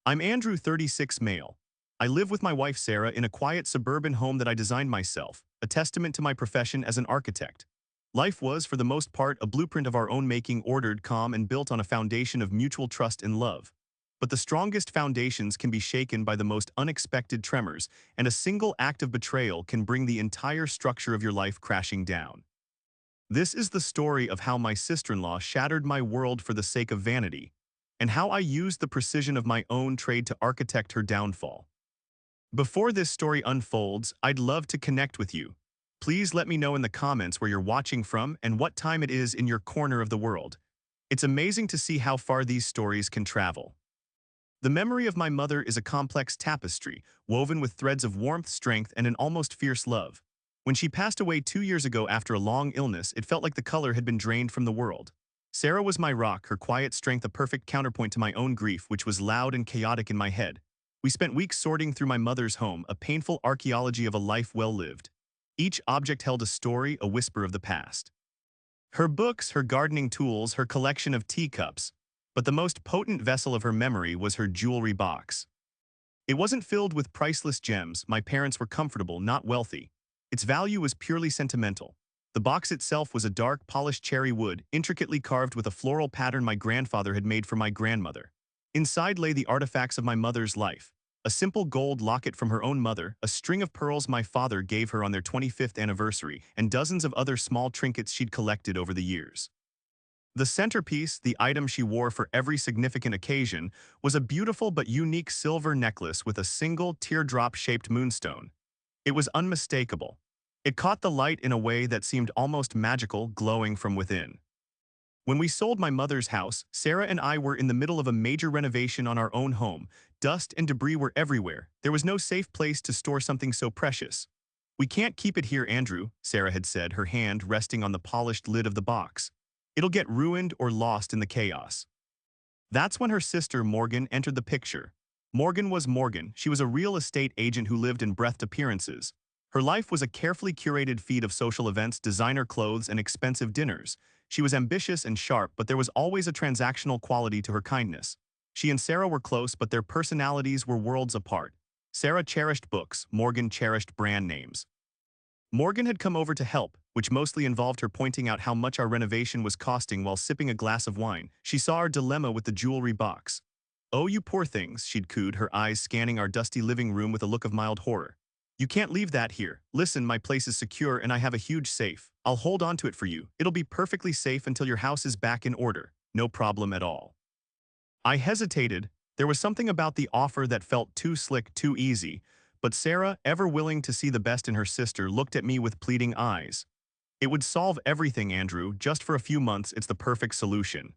I'm Andrew, 36, male. I live with my wife Sarah in a quiet suburban home that I designed myself, a testament to my profession as an architect. Life was, for the most part, a blueprint of our own making, ordered, calm, and built on a foundation of mutual trust and love. But the strongest foundations can be shaken by the most unexpected tremors, and a single act of betrayal can bring the entire structure of your life crashing down. This is the story of how my sister-in-law shattered my world for the sake of vanity, and how I used the precision of my own trade to architect her downfall. Before this story unfolds, I'd love to connect with you. Please let me know in the comments where you're watching from and what time it is in your corner of the world. It's amazing to see how far these stories can travel. The memory of my mother is a complex tapestry, woven with threads of warmth, strength, and an almost fierce love. When she passed away 2 years ago after a long illness, it felt like the color had been drained from the world. Sarah was my rock, her quiet strength a perfect counterpoint to my own grief, which was loud and chaotic in my head. We spent weeks sorting through my mother's home, a painful archaeology of a life well lived. Each object held a story, a whisper of the past. Her books, her gardening tools, her collection of teacups. But the most potent vessel of her memory was her jewelry box. It wasn't filled with priceless gems. My parents were comfortable, not wealthy. Its value was purely sentimental. The box itself was a dark, polished cherry wood, intricately carved with a floral pattern my grandfather had made for my grandmother. Inside lay the artifacts of my mother's life. A simple gold locket from her own mother, a string of pearls my father gave her on their 25th anniversary, and dozens of other small trinkets she'd collected over the years. The centerpiece, the item she wore for every significant occasion, was a beautiful but unique silver necklace with a single teardrop-shaped moonstone. It was unmistakable. It caught the light in a way that seemed almost magical, glowing from within. When we sold my mother's house, Sarah and I were in the middle of a major renovation on our own home. Dust and debris were everywhere. There was no safe place to store something so precious. "We can't keep it here, Andrew," Sarah had said, her hand resting on the polished lid of the box. "It'll get ruined or lost in the chaos." That's when her sister Morgan entered the picture. Morgan was Morgan. She was a real estate agent who lived in breathed appearances. Her life was a carefully curated feed of social events, designer clothes, and expensive dinners. She was ambitious and sharp, but there was always a transactional quality to her kindness. She and Sarah were close, but their personalities were worlds apart. Sarah cherished books, Morgan cherished brand names. Morgan had come over to help, which mostly involved her pointing out how much our renovation was costing while sipping a glass of wine. She saw our dilemma with the jewelry box. "Oh, you poor things," she'd cooed, her eyes scanning our dusty living room with a look of mild horror. "You can't leave that here. Listen, my place is secure and I have a huge safe. I'll hold on to it for you. It'll be perfectly safe until your house is back in order. No problem at all." I hesitated. There was something about the offer that felt too slick, too easy. But Sarah, ever willing to see the best in her sister, looked at me with pleading eyes. "It would solve everything, Andrew. Just for a few months, it's the perfect solution."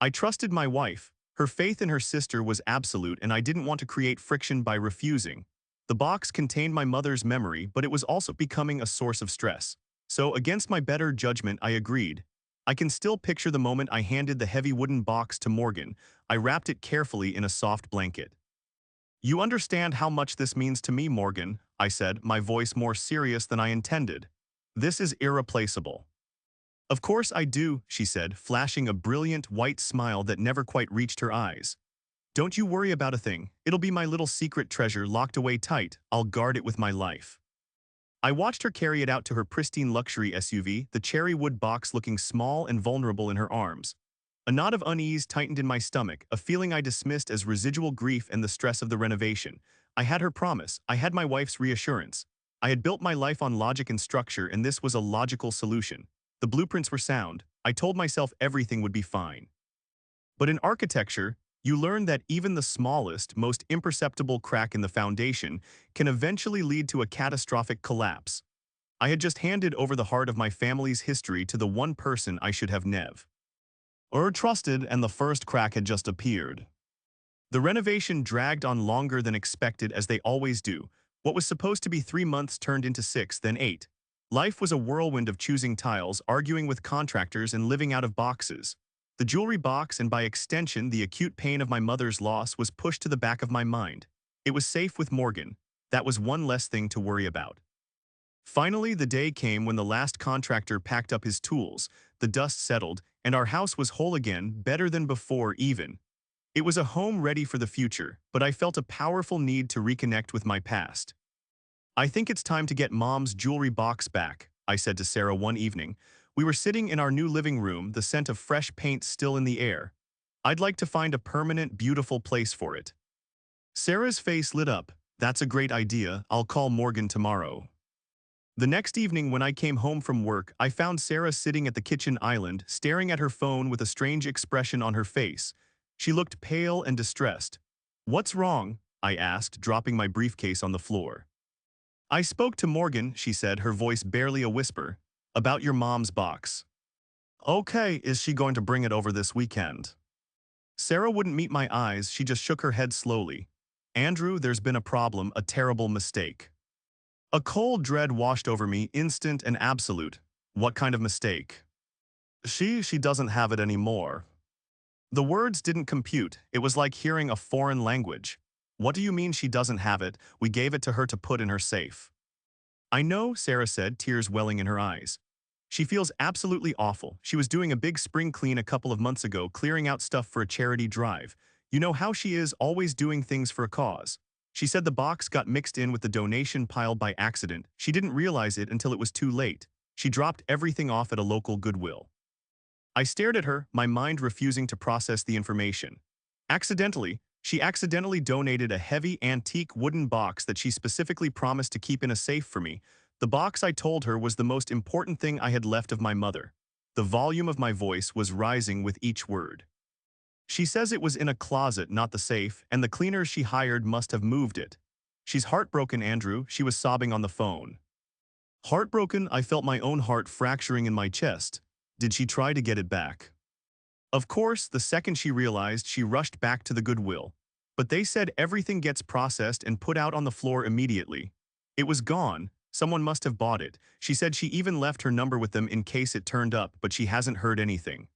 I trusted my wife. Her faith in her sister was absolute, and I didn't want to create friction by refusing. The box contained my mother's memory, but it was also becoming a source of stress. So, against my better judgment, I agreed. I can still picture the moment I handed the heavy wooden box to Morgan. I wrapped it carefully in a soft blanket. "You understand how much this means to me, Morgan," I said, my voice more serious than I intended. "This is irreplaceable." "Of course I do," she said, flashing a brilliant white smile that never quite reached her eyes. "Don't you worry about a thing. It'll be my little secret treasure locked away tight. I'll guard it with my life." I watched her carry it out to her pristine luxury SUV, the cherry wood box looking small and vulnerable in her arms. A knot of unease tightened in my stomach, a feeling I dismissed as residual grief and the stress of the renovation. I had her promise. I had my wife's reassurance. I had built my life on logic and structure, and this was a logical solution. The blueprints were sound. I told myself everything would be fine. But in architecture, you learn that even the smallest, most imperceptible crack in the foundation can eventually lead to a catastrophic collapse. I had just handed over the heart of my family's history to the one person I should have never trusted, and the first crack had just appeared. The renovation dragged on longer than expected, as they always do. What was supposed to be 3 months turned into 6, then 8. Life was a whirlwind of choosing tiles, arguing with contractors, and living out of boxes. The jewelry box, and by extension the acute pain of my mother's loss, was pushed to the back of my mind. It was safe with Morgan. That was one less thing to worry about. Finally, the day came when the last contractor packed up his tools, the dust settled, and our house was whole again, better than before even. It was a home ready for the future, but I felt a powerful need to reconnect with my past. I think it's time to get Mom's jewelry box back, I said to Sarah one evening. We were sitting in our new living room, the scent of fresh paint still in the air. I'd like to find a permanent, beautiful place for it. Sarah's face lit up. That's a great idea. I'll call Morgan tomorrow. The next evening when I came home from work, I found Sarah sitting at the kitchen island, staring at her phone with a strange expression on her face. She looked pale and distressed. "What's wrong?" I asked, dropping my briefcase on the floor. "I spoke to Morgan," she said, her voice barely a whisper, "about your mom's box." "Okay, is she going to bring it over this weekend?" Sarah wouldn't meet my eyes, she just shook her head slowly. "Andrew, there's been a problem, a terrible mistake." A cold dread washed over me, instant and absolute. What kind of mistake? She doesn't have it anymore." The words didn't compute. It was like hearing a foreign language. "What do you mean she doesn't have it? We gave it to her to put in her safe." "I know," Sarah said, tears welling in her eyes. "She feels absolutely awful. She was doing a big spring clean a couple of months ago, clearing out stuff for a charity drive. You know how she is, always doing things for a cause. She said the box got mixed in with the donation pile by accident. She didn't realize it until it was too late. She dropped everything off at a local Goodwill." I stared at her, my mind refusing to process the information. She accidentally donated a heavy, antique wooden box that she specifically promised to keep in a safe for me. The box, I told her, was the most important thing I had left of my mother. The volume of my voice was rising with each word. "She says it was in a closet, not the safe, and the cleaners she hired must have moved it. She's heartbroken, Andrew," she was sobbing on the phone. Heartbroken, I felt my own heart fracturing in my chest. Did she try to get it back? Of course, the second she realized, she rushed back to the Goodwill. But they said everything gets processed and put out on the floor immediately. It was gone. Someone must have bought it. She said she even left her number with them in case it turned up, but she hasn't heard anything.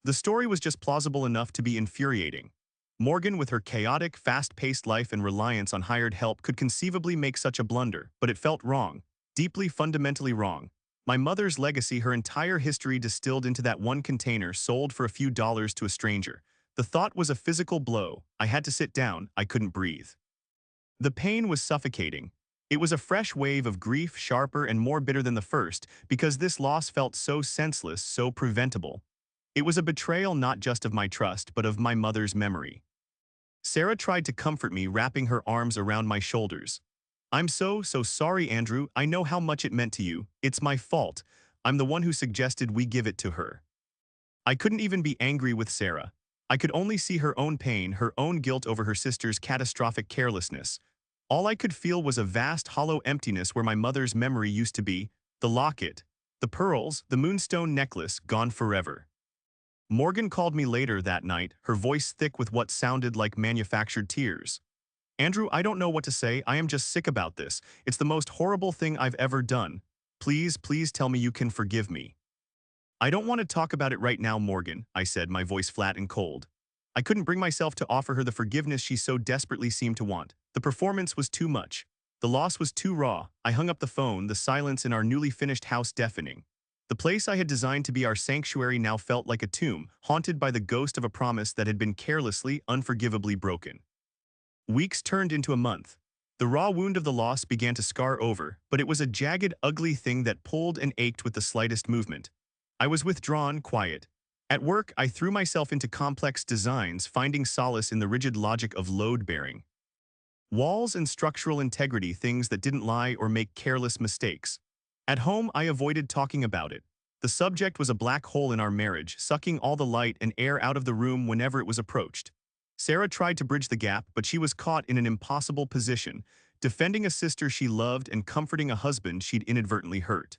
The story was just plausible enough to be infuriating. Morgan, with her chaotic, fast-paced life and reliance on hired help, could conceivably make such a blunder, but it felt wrong. Deeply, fundamentally wrong. My mother's legacy, her entire history distilled into that one container, sold for a few dollars to a stranger. The thought was a physical blow. I had to sit down. I couldn't breathe. The pain was suffocating. It was a fresh wave of grief, sharper and more bitter than the first, because this loss felt so senseless, so preventable. It was a betrayal not just of my trust, but of my mother's memory. Sarah tried to comfort me, wrapping her arms around my shoulders. "I'm so sorry, Andrew. I know how much it meant to you. It's my fault. I'm the one who suggested we give it to her." I couldn't even be angry with Sarah. I could only see her own pain, her own guilt over her sister's catastrophic carelessness. All I could feel was a vast, hollow emptiness where my mother's memory used to be. The locket, the pearls, the moonstone necklace, gone forever. Morgan called me later that night, her voice thick with what sounded like manufactured tears. "Andrew, I don't know what to say. I am just sick about this. It's the most horrible thing I've ever done. Please tell me you can forgive me." "I don't want to talk about it right now, Morgan," I said, my voice flat and cold. I couldn't bring myself to offer her the forgiveness she so desperately seemed to want. The performance was too much. The loss was too raw. I hung up the phone, the silence in our newly finished house deafening. The place I had designed to be our sanctuary now felt like a tomb, haunted by the ghost of a promise that had been carelessly, unforgivably broken. Weeks turned into a month. The raw wound of the loss began to scar over, but it was a jagged, ugly thing that pulled and ached with the slightest movement. I was withdrawn, quiet. At work, I threw myself into complex designs, finding solace in the rigid logic of load-bearing. Walls and structural integrity, things that didn't lie or make careless mistakes. At home, I avoided talking about it. The subject was a black hole in our marriage, sucking all the light and air out of the room whenever it was approached. Sarah tried to bridge the gap, but she was caught in an impossible position, defending a sister she loved and comforting a husband she'd inadvertently hurt.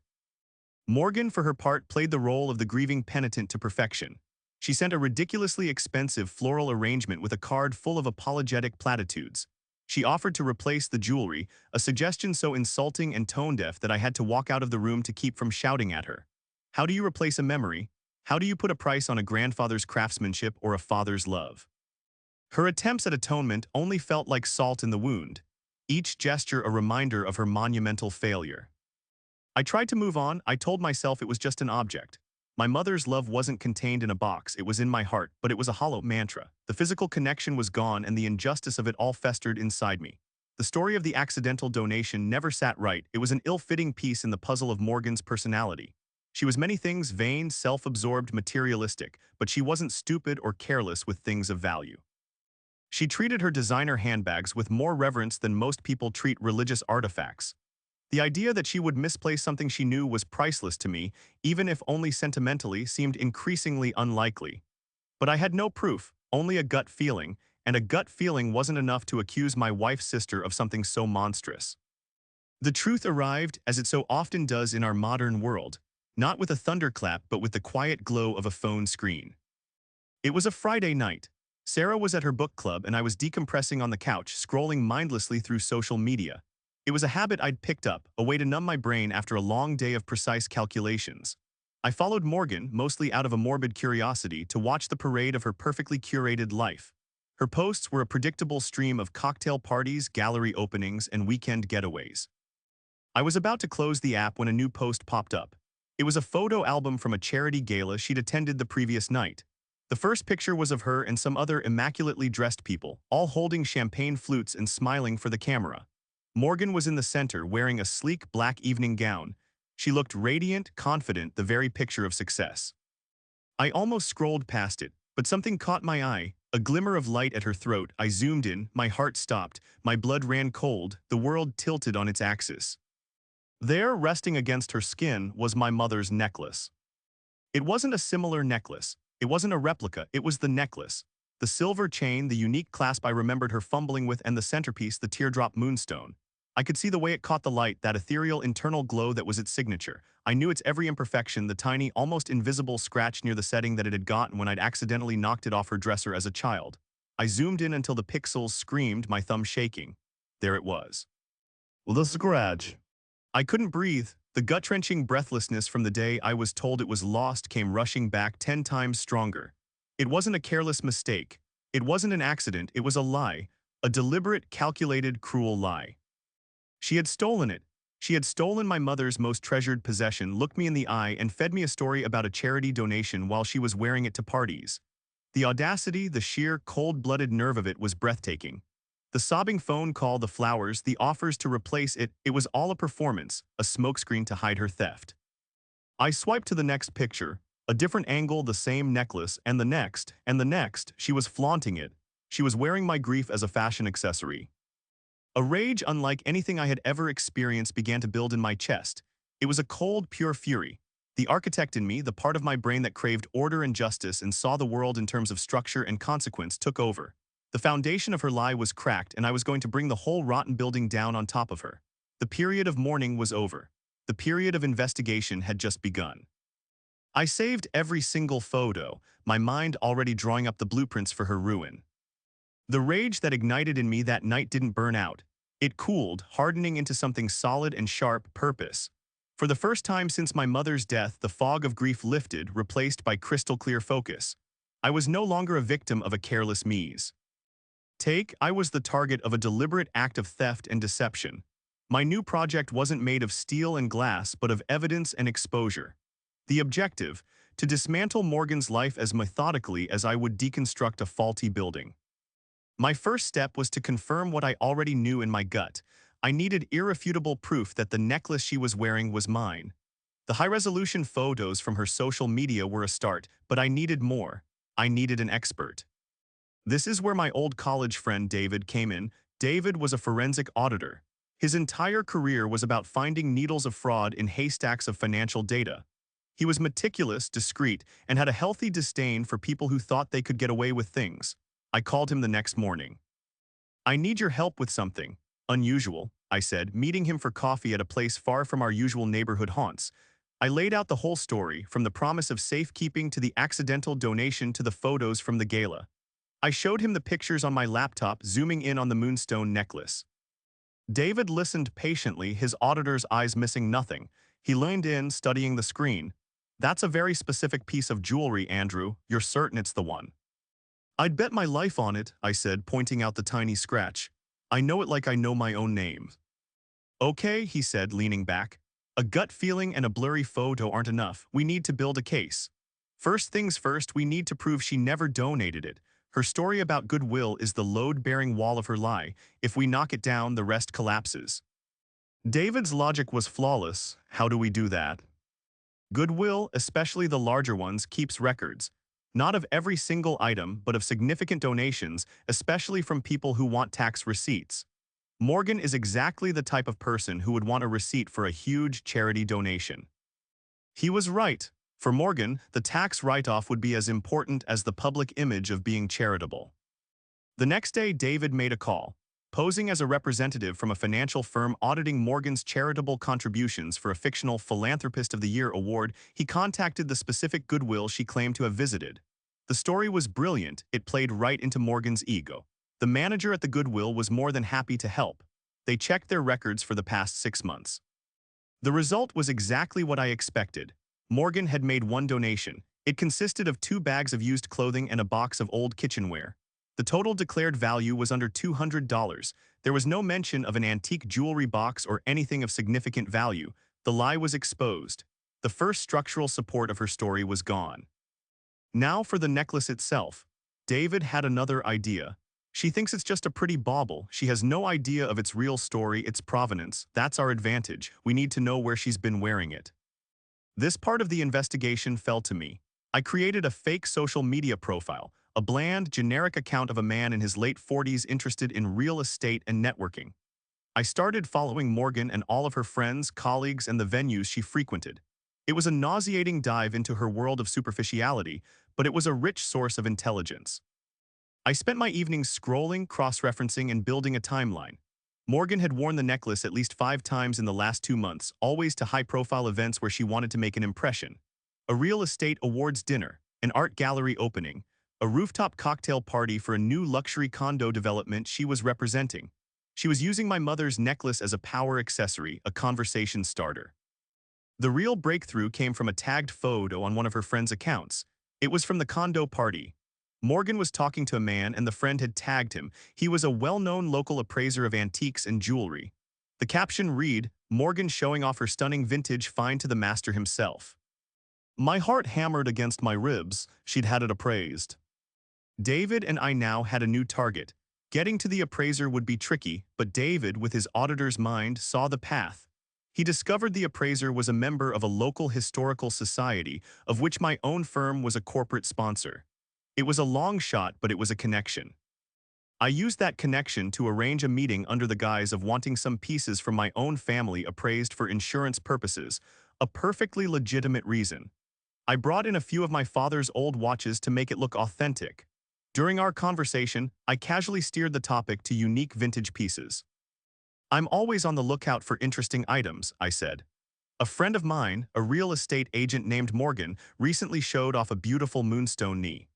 Morgan, for her part, played the role of the grieving penitent to perfection. She sent a ridiculously expensive floral arrangement with a card full of apologetic platitudes. She offered to replace the jewelry, a suggestion so insulting and tone-deaf that I had to walk out of the room to keep from shouting at her. How do you replace a memory? How do you put a price on a grandfather's craftsmanship or a father's love? Her attempts at atonement only felt like salt in the wound, each gesture a reminder of her monumental failure. I tried to move on. I told myself it was just an object. My mother's love wasn't contained in a box, it was in my heart, but it was a hollow mantra. The physical connection was gone and the injustice of it all festered inside me. The story of the accidental donation never sat right. It was an ill-fitting piece in the puzzle of Morgan's personality. She was many things: vain, self-absorbed, materialistic, but she wasn't stupid or careless with things of value. She treated her designer handbags with more reverence than most people treat religious artifacts. The idea that she would misplace something she knew was priceless to me, even if only sentimentally, seemed increasingly unlikely. But I had no proof, only a gut feeling, and a gut feeling wasn't enough to accuse my wife's sister of something so monstrous. The truth arrived, as it so often does in our modern world, not with a thunderclap but with the quiet glow of a phone screen. It was a Friday night. Sarah was at her book club and I was decompressing on the couch, scrolling mindlessly through social media. It was a habit I'd picked up, a way to numb my brain after a long day of precise calculations. I followed Morgan, mostly out of a morbid curiosity, to watch the parade of her perfectly curated life. Her posts were a predictable stream of cocktail parties, gallery openings, and weekend getaways. I was about to close the app when a new post popped up. It was a photo album from a charity gala she'd attended the previous night. The first picture was of her and some other immaculately dressed people, all holding champagne flutes and smiling for the camera. Morgan was in the center, wearing a sleek black evening gown. She looked radiant, confident, the very picture of success. I almost scrolled past it, but something caught my eye, a glimmer of light at her throat. I zoomed in, my heart stopped, my blood ran cold, the world tilted on its axis. There, resting against her skin, was my mother's necklace. It wasn't a similar necklace. It wasn't a replica, it was the necklace. The silver chain, the unique clasp I remembered her fumbling with, and the centerpiece, the teardrop moonstone. I could see the way it caught the light, that ethereal internal glow that was its signature. I knew its every imperfection, the tiny, almost invisible scratch near the setting that it had gotten when I'd accidentally knocked it off her dresser as a child. I zoomed in until the pixels screamed, my thumb shaking. There it was. Well, the scratch. I couldn't breathe. The gut-wrenching breathlessness from the day I was told it was lost came rushing back 10 times stronger. It wasn't a careless mistake. It wasn't an accident. It was a lie. A deliberate, calculated, cruel lie. She had stolen it. She had stolen my mother's most treasured possession, looked me in the eye, and fed me a story about a charity donation while she was wearing it to parties. The audacity, the sheer, cold-blooded nerve of it was breathtaking. The sobbing phone call, the flowers, the offers to replace it, it was all a performance, a smokescreen to hide her theft. I swiped to the next picture, a different angle, the same necklace, and the next, she was flaunting it. She was wearing my grief as a fashion accessory. A rage unlike anything I had ever experienced began to build in my chest. It was a cold, pure fury. The architect in me, the part of my brain that craved order and justice and saw the world in terms of structure and consequence, took over. The foundation of her lie was cracked, and I was going to bring the whole rotten building down on top of her. The period of mourning was over. The period of investigation had just begun. I saved every single photo, my mind already drawing up the blueprints for her ruin. The rage that ignited in me that night didn't burn out. It cooled, hardening into something solid and sharp: purpose. For the first time since my mother's death, the fog of grief lifted, replaced by crystal-clear focus. I was no longer a victim of a careless I was the target of a deliberate act of theft and deception. My new project wasn't made of steel and glass, but of evidence and exposure. The objective: to dismantle Morgan's life as methodically as I would deconstruct a faulty building. My first step was to confirm what I already knew in my gut. I needed irrefutable proof that the necklace she was wearing was mine. The high-resolution photos from her social media were a start, but I needed more. I needed an expert. This is where my old college friend David came in. David was a forensic auditor. His entire career was about finding needles of fraud in haystacks of financial data. He was meticulous, discreet, and had a healthy disdain for people who thought they could get away with things. I called him the next morning. "I need your help with something unusual," I said, meeting him for coffee at a place far from our usual neighborhood haunts. I laid out the whole story, from the promise of safekeeping to the accidental donation to the photos from the gala. I showed him the pictures on my laptop, zooming in on the moonstone necklace. David listened patiently, his auditor's eyes missing nothing. He leaned in, studying the screen. "That's a very specific piece of jewelry, Andrew. You're certain it's the one?" "I'd bet my life on it," I said, pointing out the tiny scratch. "I know it like I know my own name." "Okay," he said, leaning back. A gut feeling and a blurry photo aren't enough. We need to build a case. First things first, we need to prove she never donated it. Her story about goodwill is the load-bearing wall of her lie. If we knock it down, the rest collapses. David's logic was flawless. How do we do that? Goodwill, especially the larger ones, keeps records. Not of every single item, but of significant donations, especially from people who want tax receipts. Morgan is exactly the type of person who would want a receipt for a huge charity donation. He was right. For Morgan, the tax write-off would be as important as the public image of being charitable. The next day, David made a call. Posing as a representative from a financial firm auditing Morgan's charitable contributions for a fictional Philanthropist of the Year award, he contacted the specific Goodwill she claimed to have visited. The story was brilliant. It played right into Morgan's ego. The manager at the Goodwill was more than happy to help. They checked their records for the past 6 months. The result was exactly what I expected. Morgan had made one donation. It consisted of 2 bags of used clothing and a box of old kitchenware. The total declared value was under $200. There was no mention of an antique jewelry box or anything of significant value. The lie was exposed. The first structural support of her story was gone. Now for the necklace itself. David had another idea. She thinks it's just a pretty bauble. She has no idea of its real story, its provenance. That's our advantage. We need to know where she's been wearing it. This part of the investigation fell to me. I created a fake social media profile, a bland, generic account of a man in his late 40s interested in real estate and networking. I started following Morgan and all of her friends, colleagues, and the venues she frequented. It was a nauseating dive into her world of superficiality, but it was a rich source of intelligence. I spent my evenings scrolling, cross-referencing, and building a timeline. Morgan had worn the necklace at least 5 times in the last 2 months, always to high-profile events where she wanted to make an impression. A real estate awards dinner, an art gallery opening, a rooftop cocktail party for a new luxury condo development she was representing. She was using my mother's necklace as a power accessory, a conversation starter. The real breakthrough came from a tagged photo on one of her friend's accounts. It was from the condo party. Morgan was talking to a man and the friend had tagged him. He was a well-known local appraiser of antiques and jewelry. The caption read, "Morgan showing off her stunning vintage find to the master himself." My heart hammered against my ribs. She'd had it appraised. David and I now had a new target. Getting to the appraiser would be tricky, but David, with his auditor's mind, saw the path. He discovered the appraiser was a member of a local historical society, of which my own firm was a corporate sponsor. It was a long shot, but it was a connection. I used that connection to arrange a meeting under the guise of wanting some pieces from my own family appraised for insurance purposes, a perfectly legitimate reason. I brought in a few of my father's old watches to make it look authentic. During our conversation, I casually steered the topic to unique vintage pieces. "I'm always on the lookout for interesting items," I said. "A friend of mine, a real estate agent named Morgan, recently showed off a beautiful moonstone knee.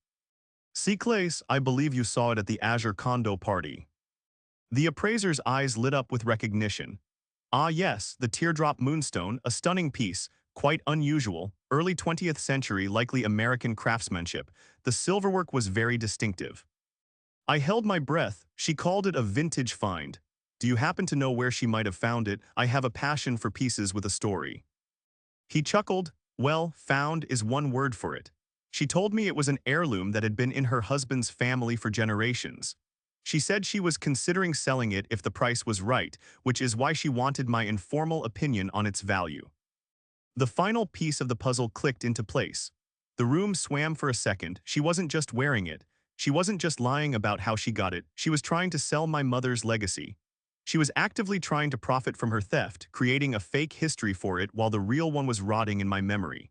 Claes, I believe you saw it at the Azure condo party." The appraiser's eyes lit up with recognition. "Ah yes, the teardrop moonstone, a stunning piece, quite unusual, early 20th century, likely American craftsmanship. The silverwork was very distinctive." I held my breath. She called it a vintage find. "Do you happen to know where she might have found it? I have a passion for pieces with a story." He chuckled. "Well, found is one word for it. She told me it was an heirloom that had been in her husband's family for generations. She said she was considering selling it if the price was right, which is why she wanted my informal opinion on its value." The final piece of the puzzle clicked into place. The room swam for a second. She wasn't just wearing it. She wasn't just lying about how she got it. She was trying to sell my mother's legacy. She was actively trying to profit from her theft, creating a fake history for it while the real one was rotting in my memory.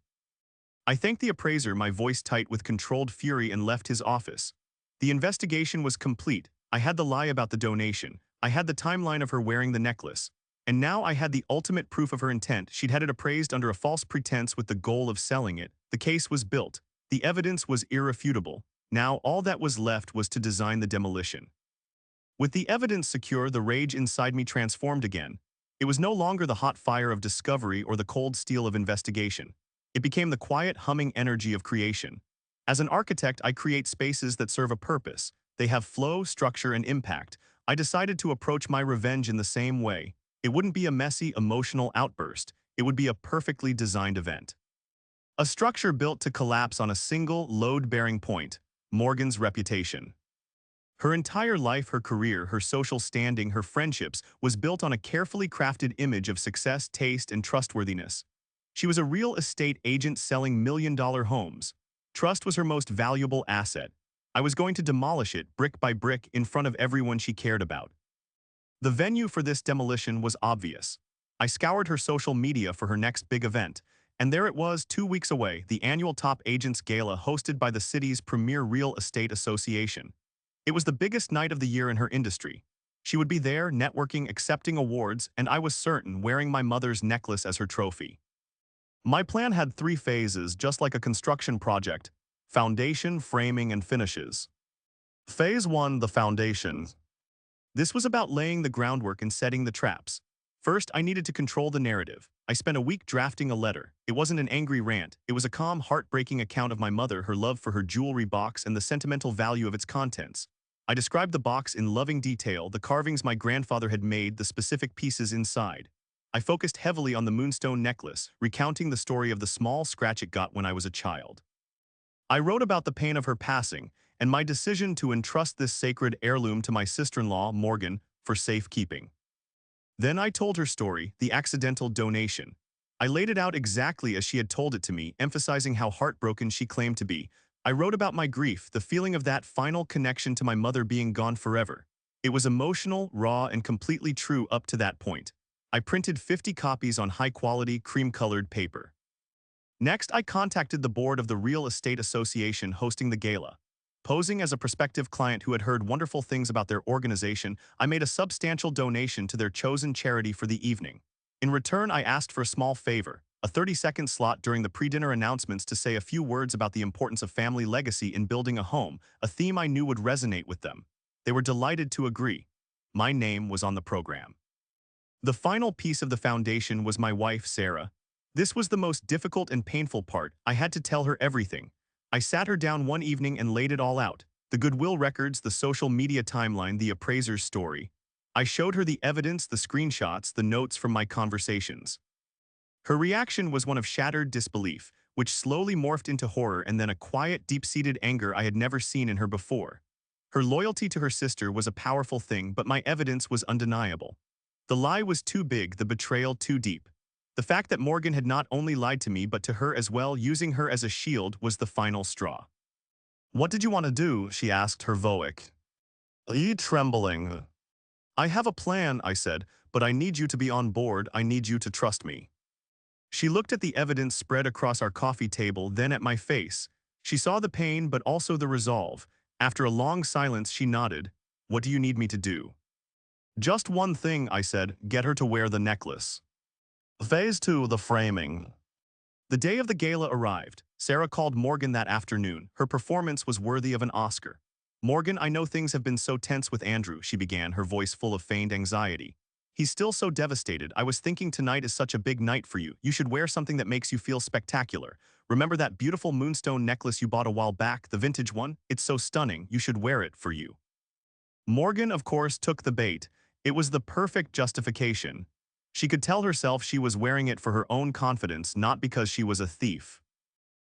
I thanked the appraiser, my voice tight with controlled fury, and left his office. The investigation was complete. I had the lie about the donation. I had the timeline of her wearing the necklace. And now I had the ultimate proof of her intent. She'd had it appraised under a false pretense with the goal of selling it. The case was built. The evidence was irrefutable. Now all that was left was to design the demolition. With the evidence secure, the rage inside me transformed again. It was no longer the hot fire of discovery or the cold steel of investigation. It became the quiet, humming energy of creation. As an architect, I create spaces that serve a purpose. They have flow, structure, and impact. I decided to approach my revenge in the same way. It wouldn't be a messy, emotional outburst. It would be a perfectly designed event. A structure built to collapse on a single load-bearing point, Morgan's reputation. Her entire life, her career, her social standing, her friendships was built on a carefully crafted image of success, taste, and trustworthiness. She was a real estate agent selling million-dollar homes. Trust was her most valuable asset. I was going to demolish it, brick by brick, in front of everyone she cared about. The venue for this demolition was obvious. I scoured her social media for her next big event, and there it was 2 weeks away, the annual Top Agents Gala hosted by the city's premier real estate association. It was the biggest night of the year in her industry. She would be there, networking, accepting awards, and I was certain wearing my mother's necklace as her trophy. My plan had 3 phases, just like a construction project: foundation, framing, and finishes. Phase 1, the foundation. This was about laying the groundwork and setting the traps. First, I needed to control the narrative. I spent a week drafting a letter. It wasn't an angry rant. It was a calm, heartbreaking account of my mother, her love for her jewelry box, and the sentimental value of its contents. I described the box in loving detail, the carvings my grandfather had made, the specific pieces inside. I focused heavily on the moonstone necklace, recounting the story of the small scratch it got when I was a child. I wrote about the pain of her passing, and my decision to entrust this sacred heirloom to my sister-in-law, Morgan, for safekeeping. Then I told her story, the accidental donation. I laid it out exactly as she had told it to me, emphasizing how heartbroken she claimed to be. I wrote about my grief, the feeling of that final connection to my mother being gone forever. It was emotional, raw, and completely true up to that point. I printed 50 copies on high-quality, cream-colored paper. Next, I contacted the board of the Real Estate Association hosting the gala. Posing as a prospective client who had heard wonderful things about their organization, I made a substantial donation to their chosen charity for the evening. In return, I asked for a small favor, a 30-second slot during the pre-dinner announcements to say a few words about the importance of family legacy in building a home, a theme I knew would resonate with them. They were delighted to agree. My name was on the program. The final piece of the foundation was my wife, Sarah. This was the most difficult and painful part. I had to tell her everything. I sat her down one evening and laid it all out: the goodwill records, the social media timeline, the appraiser's story. I showed her the evidence, the screenshots, the notes from my conversations. Her reaction was one of shattered disbelief, which slowly morphed into horror and then a quiet, deep-seated anger I had never seen in her before. Her loyalty to her sister was a powerful thing, but my evidence was undeniable. The lie was too big, the betrayal too deep. The fact that Morgan had not only lied to me but to her as well, using her as a shield, was the final straw. "What did you want to do?" she asked, her voice trembling. "I have a plan," I said, "but I need you to be on board. I need you to trust me." She looked at the evidence spread across our coffee table, then at my face. She saw the pain but also the resolve. After a long silence, she nodded. "What do you need me to do?" "Just one thing," I said, "get her to wear the necklace." Phase 2, the framing. The day of the gala arrived. Sarah called Morgan that afternoon. Her performance was worthy of an Oscar. "Morgan, I know things have been so tense with Andrew," she began, her voice full of feigned anxiety. "He's still so devastated. I was thinking tonight is such a big night for you. You should wear something that makes you feel spectacular. Remember that beautiful moonstone necklace you bought a while back, the vintage one? It's so stunning. You should wear it for you." Morgan, of course, took the bait. It was the perfect justification. She could tell herself she was wearing it for her own confidence, not because she was a thief.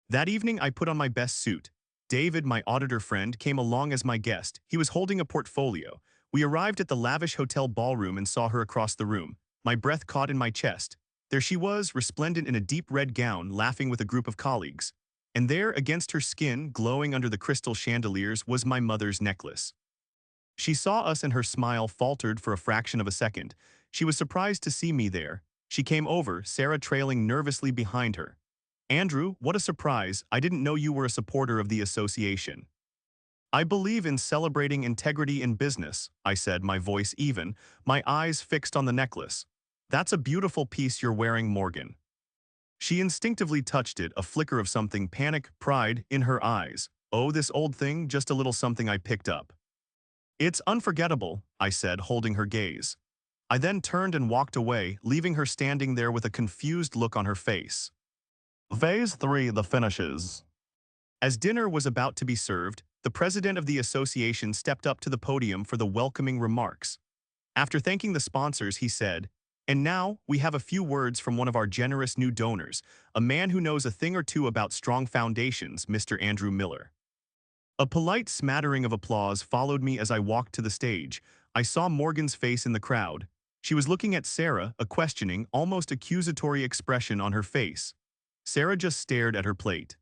That evening, I put on my best suit. David, my auditor friend, came along as my guest. He was holding a portfolio. We arrived at the lavish hotel ballroom and saw her across the room. My breath caught in my chest. There she was, resplendent in a deep red gown, laughing with a group of colleagues. And there, against her skin, glowing under the crystal chandeliers, was my mother's necklace. She saw us and her smile faltered for a fraction of a second. She was surprised to see me there. She came over, Sarah trailing nervously behind her. "Andrew, what a surprise. I didn't know you were a supporter of the association." "I believe in celebrating integrity in business," I said, my voice even, my eyes fixed on the necklace. "That's a beautiful piece you're wearing, Morgan." She instinctively touched it, a flicker of something, panic, pride, in her eyes. "Oh, this old thing, just a little something I picked up." "It's unforgettable," I said, holding her gaze. I then turned and walked away, leaving her standing there with a confused look on her face. Phase 3, the finishes. As dinner was about to be served, the president of the association stepped up to the podium for the welcoming remarks. After thanking the sponsors, he said, And now, we have a few words from one of our generous new donors, a man who knows a thing or two about strong foundations, Mr. Andrew Miller. A polite smattering of applause followed me as I walked to the stage. I saw Morgan's face in the crowd. She was looking at Sarah, a questioning, almost accusatory expression on her face. Sarah just stared at her plate.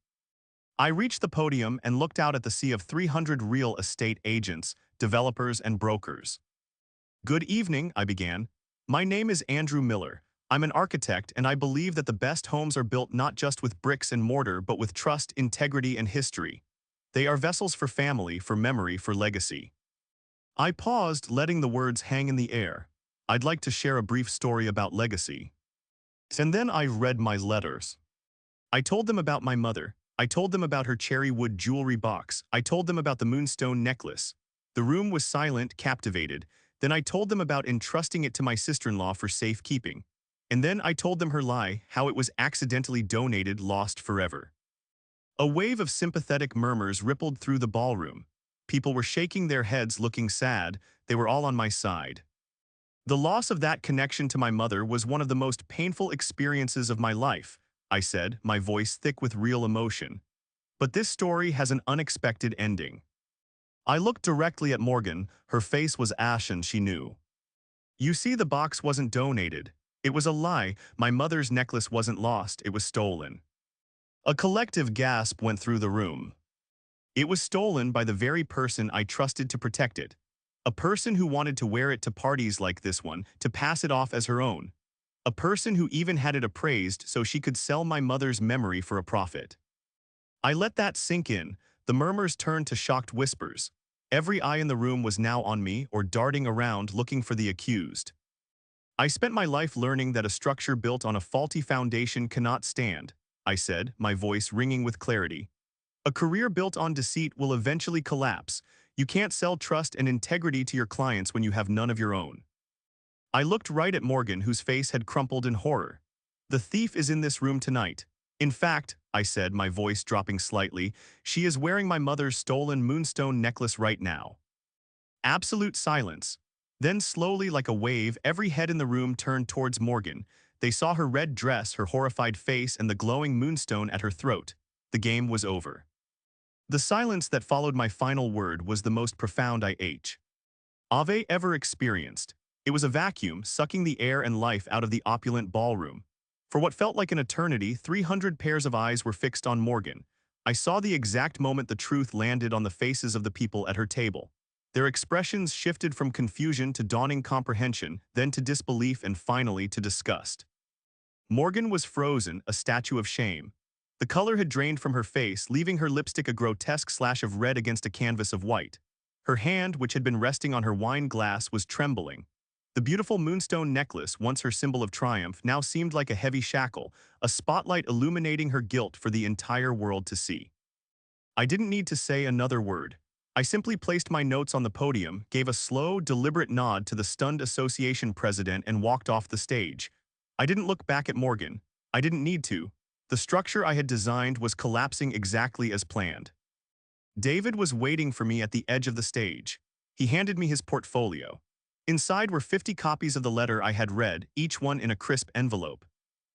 I reached the podium and looked out at the sea of 300 real estate agents, developers, and brokers. "Good evening," I began. "My name is Andrew Miller. I'm an architect, and I believe that the best homes are built not just with bricks and mortar but with trust, integrity, and history. They are vessels for family, for memory, for legacy." I paused, letting the words hang in the air. I'd like to share a brief story about legacy. And then I read my letters. I told them about my mother. I told them about her cherry wood jewelry box. I told them about the moonstone necklace. The room was silent, captivated. Then I told them about entrusting it to my sister-in-law for safekeeping. And then I told them her lie, how it was accidentally donated, lost forever. A wave of sympathetic murmurs rippled through the ballroom. People were shaking their heads, looking sad. They were all on my side. "The loss of that connection to my mother was one of the most painful experiences of my life," I said, my voice thick with real emotion. "But this story has an unexpected ending." I looked directly at Morgan. Her face was ashen, she knew. "You see, the box wasn't donated. It was a lie. My mother's necklace wasn't lost, it was stolen." A collective gasp went through the room. It was stolen by the very person I trusted to protect it. A person who wanted to wear it to parties like this one, to pass it off as her own. A person who even had it appraised so she could sell my mother's memory for a profit. I let that sink in. The murmurs turned to shocked whispers. Every eye in the room was now on me or darting around looking for the accused. "I spent my life learning that a structure built on a faulty foundation cannot stand," I said, my voice ringing with clarity. "A career built on deceit will eventually collapse. You can't sell trust and integrity to your clients when you have none of your own." I looked right at Morgan, whose face had crumpled in horror. "The thief is in this room tonight. In fact," I said, my voice dropping slightly, "she is wearing my mother's stolen moonstone necklace right now." Absolute silence. Then slowly, like a wave, every head in the room turned towards Morgan. They saw her red dress, her horrified face, and the glowing moonstone at her throat. The game was over. The silence that followed my final word was the most profound I've ever experienced. It was a vacuum, sucking the air and life out of the opulent ballroom. For what felt like an eternity, 300 pairs of eyes were fixed on Morgan. I saw the exact moment the truth landed on the faces of the people at her table. Their expressions shifted from confusion to dawning comprehension, then to disbelief, and finally to disgust. Morgan was frozen, a statue of shame. The color had drained from her face, leaving her lipstick a grotesque slash of red against a canvas of white. Her hand, which had been resting on her wine glass, was trembling. The beautiful moonstone necklace, once her symbol of triumph, now seemed like a heavy shackle, a spotlight illuminating her guilt for the entire world to see. I didn't need to say another word. I simply placed my notes on the podium, gave a slow, deliberate nod to the stunned association president, and walked off the stage. I didn't look back at Morgan. I didn't need to. The structure I had designed was collapsing exactly as planned. David was waiting for me at the edge of the stage. He handed me his portfolio. Inside were 50 copies of the letter I had read, each one in a crisp envelope.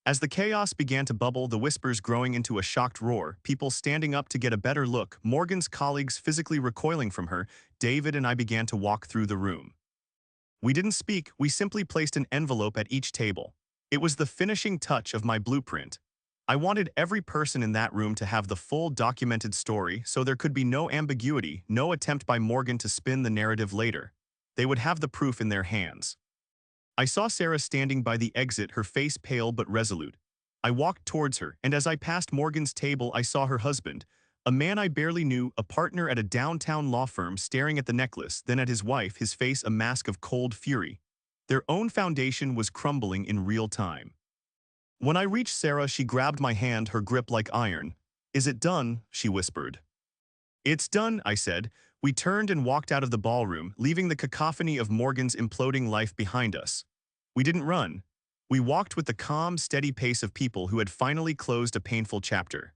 As the chaos began to bubble, the whispers growing into a shocked roar, people standing up to get a better look, Morgan's colleagues physically recoiling from her, David and I began to walk through the room. We didn't speak, we simply placed an envelope at each table. It was the finishing touch of my blueprint. I wanted every person in that room to have the full documented story, so there could be no ambiguity, no attempt by Morgan to spin the narrative later. They would have the proof in their hands. I saw Sarah standing by the exit, her face pale but resolute. I walked towards her, and as I passed Morgan's table, I saw her husband, a man I barely knew, a partner at a downtown law firm, staring at the necklace, then at his wife, his face a mask of cold fury. Their own foundation was crumbling in real time. When I reached Sarah, she grabbed my hand, her grip like iron. "Is it done?" she whispered. "It's done," I said. We turned and walked out of the ballroom, leaving the cacophony of Morgan's imploding life behind us. We didn't run. We walked with the calm, steady pace of people who had finally closed a painful chapter.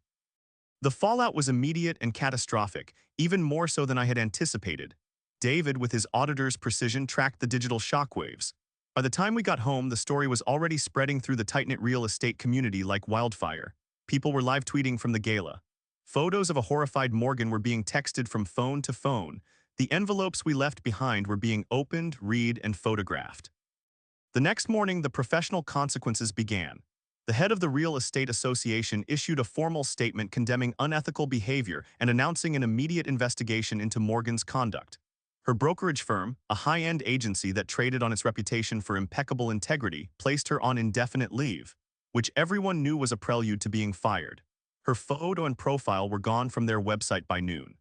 The fallout was immediate and catastrophic, even more so than I had anticipated. David, with his auditor's precision, tracked the digital shockwaves. By the time we got home, the story was already spreading through the tight-knit real estate community like wildfire. People were live tweeting from the gala. Photos of a horrified Morgan were being texted from phone to phone. The envelopes we left behind were being opened, read, and photographed. The next morning, the professional consequences began. The head of the Real Estate Association issued a formal statement condemning unethical behavior and announcing an immediate investigation into Morgan's conduct. Her brokerage firm, a high-end agency that traded on its reputation for impeccable integrity, placed her on indefinite leave, which everyone knew was a prelude to being fired. Her photo and profile were gone from their website by noon.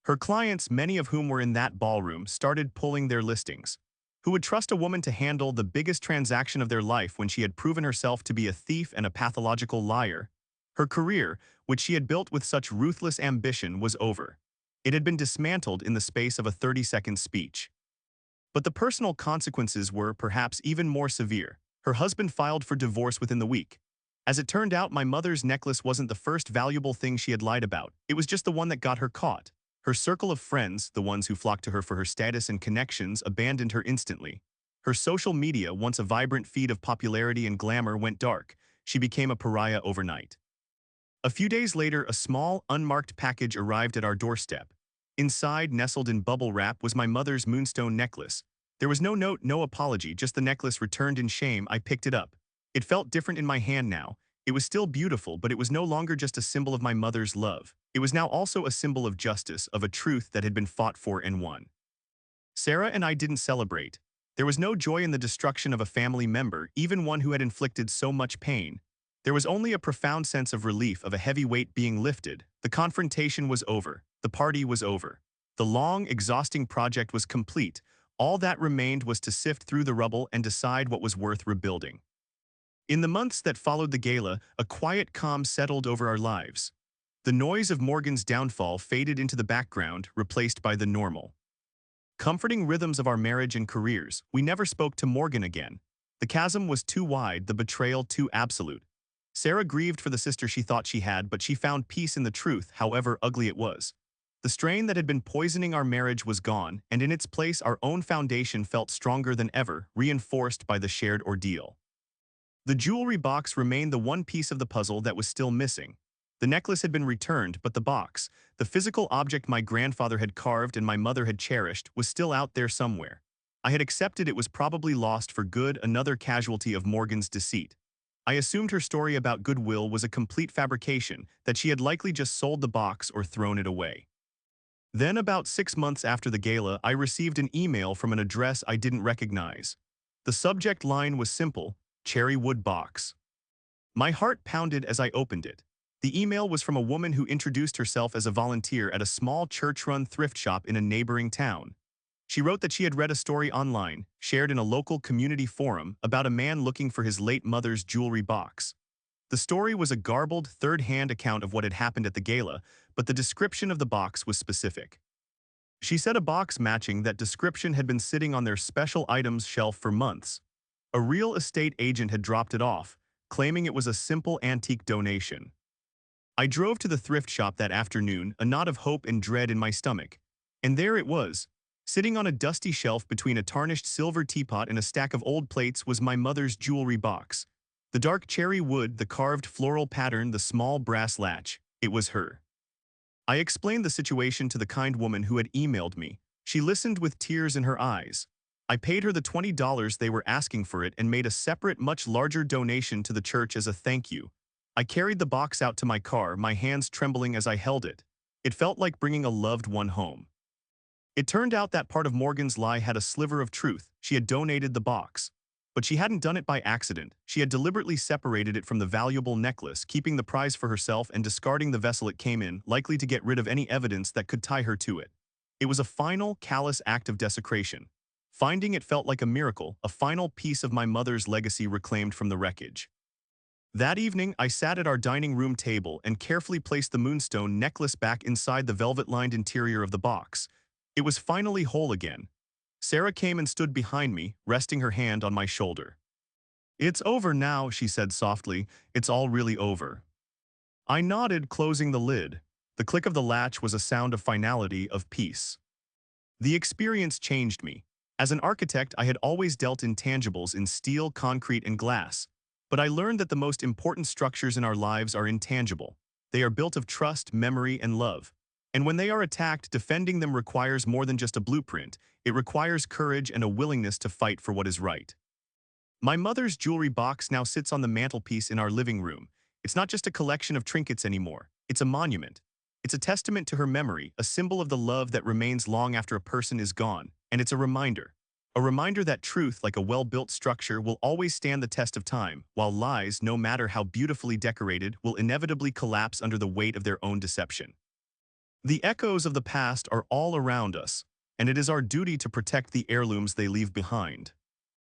Her clients, many of whom were in that ballroom, started pulling their listings. Who would trust a woman to handle the biggest transaction of their life when she had proven herself to be a thief and a pathological liar? Her career, which she had built with such ruthless ambition, was over. It had been dismantled in the space of a 30-second speech. But the personal consequences were, perhaps, even more severe. Her husband filed for divorce within the week. As it turned out, my mother's necklace wasn't the first valuable thing she had lied about. It was just the one that got her caught. Her circle of friends, the ones who flocked to her for her status and connections, abandoned her instantly. Her social media, once a vibrant feed of popularity and glamour, went dark. She became a pariah overnight. A few days later, a small, unmarked package arrived at our doorstep. Inside, nestled in bubble wrap, was my mother's moonstone necklace. There was no note, no apology, just the necklace returned in shame. I picked it up. It felt different in my hand now. It was still beautiful, but it was no longer just a symbol of my mother's love. It was now also a symbol of justice, of a truth that had been fought for and won. Sarah and I didn't celebrate. There was no joy in the destruction of a family member, even one who had inflicted so much pain. There was only a profound sense of relief, of a heavy weight being lifted. The confrontation was over. The party was over. The long, exhausting project was complete. All that remained was to sift through the rubble and decide what was worth rebuilding. In the months that followed the gala, a quiet calm settled over our lives. The noise of Morgan's downfall faded into the background, replaced by the normal, comforting rhythms of our marriage and careers. We never spoke to Morgan again. The chasm was too wide, the betrayal too absolute. Sarah grieved for the sister she thought she had, but she found peace in the truth, however ugly it was. The strain that had been poisoning our marriage was gone, and in its place our own foundation felt stronger than ever, reinforced by the shared ordeal. The jewelry box remained the one piece of the puzzle that was still missing. The necklace had been returned, but the box, the physical object my grandfather had carved and my mother had cherished, was still out there somewhere. I had accepted it was probably lost for good, another casualty of Morgan's deceit. I assumed her story about goodwill was a complete fabrication, that she had likely just sold the box or thrown it away. Then, about 6 months after the gala, I received an email from an address I didn't recognize. The subject line was simple: Cherry Wood Box. My heart pounded as I opened it. The email was from a woman who introduced herself as a volunteer at a small church-run thrift shop in a neighboring town. She wrote that she had read a story online, shared in a local community forum, about a man looking for his late mother's jewelry box. The story was a garbled, third-hand account of what had happened at the gala, but the description of the box was specific. She said a box matching that description had been sitting on their special items shelf for months. A real estate agent had dropped it off, claiming it was a simple antique donation. I drove to the thrift shop that afternoon, a knot of hope and dread in my stomach. And there it was. Sitting on a dusty shelf between a tarnished silver teapot and a stack of old plates was my mother's jewelry box. The dark cherry wood, the carved floral pattern, the small brass latch. It was her. I explained the situation to the kind woman who had emailed me. She listened with tears in her eyes. I paid her the $20 they were asking for it and made a separate, much larger donation to the church as a thank you. I carried the box out to my car, my hands trembling as I held it. It felt like bringing a loved one home. It turned out that part of Morgan's lie had a sliver of truth. She had donated the box. But she hadn't done it by accident. She had deliberately separated it from the valuable necklace, keeping the prize for herself and discarding the vessel it came in, likely to get rid of any evidence that could tie her to it. It was a final, callous act of desecration. Finding it felt like a miracle, a final piece of my mother's legacy reclaimed from the wreckage. That evening, I sat at our dining room table and carefully placed the moonstone necklace back inside the velvet-lined interior of the box. It was finally whole again. Sarah came and stood behind me, resting her hand on my shoulder. "It's over now," she said softly. "It's all really over." I nodded, closing the lid. The click of the latch was a sound of finality, of peace. The experience changed me. As an architect, I had always dealt in tangibles in steel, concrete, and glass. But I learned that the most important structures in our lives are intangible. They are built of trust, memory, and love. And when they are attacked, defending them requires more than just a blueprint. It requires courage and a willingness to fight for what is right. My mother's jewelry box now sits on the mantelpiece in our living room. It's not just a collection of trinkets anymore. It's a monument. It's a testament to her memory, a symbol of the love that remains long after a person is gone. And it's a reminder. A reminder that truth, like a well-built structure, will always stand the test of time, while lies, no matter how beautifully decorated, will inevitably collapse under the weight of their own deception. The echoes of the past are all around us, and it is our duty to protect the heirlooms they leave behind.